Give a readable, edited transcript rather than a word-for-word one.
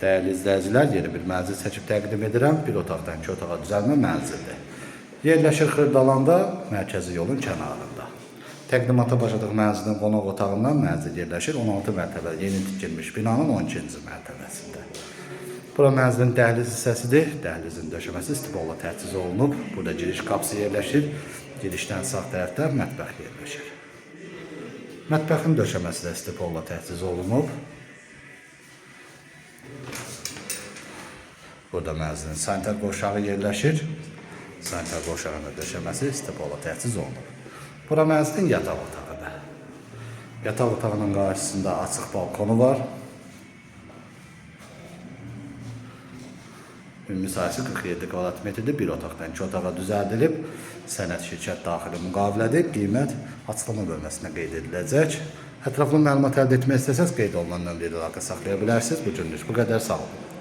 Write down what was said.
Değerli izləyicilər, yeni bir mənzil çəkib təqdim edirəm. Bir otaqdan 2 otağa düzəlmə mənzildir. Yerləşir Xırdalanda, mərkəzi yolun kənarında. Təqdimata başladıq mənzilin qonaq otağından mənzil yerləşir 16 mərtəbəli yeni tikilmiş binanın 12-ci mərtəbəsində. Bura mənzilin dəhliz hissəsidir. Dəhlizin döşəməsi stipolla tərtiz olunub. Burada giriş qapısı yerləşir. Girişdən sağ tərəfdə mətbəx yerləşir. Mətbəxin döşəməsi də stipolla tərtiz olunub. Burada mənzilin sanitar qovşağı yerləşir. Sanitar qovşağının döşəməsi stipolla tərtiz olunub. Bura mənzilin yataq otağıdır. Yataq otağının qarşısında açıq balkonu var. Ümumi sayısı 47 kvadrat metrdir. Bir otaqdan 2 otağa düzəldilib. Sənəd şirkət daxili müqavilədir. Qiymət açıqlama bölməsində qeyd ediləcək. Ətraflı məlumat əldə etmək istəsəz qeyd olunan nömrəyə əlaqə saxlaya bilərsiniz. Bu günlük bu qədər, sağ olun.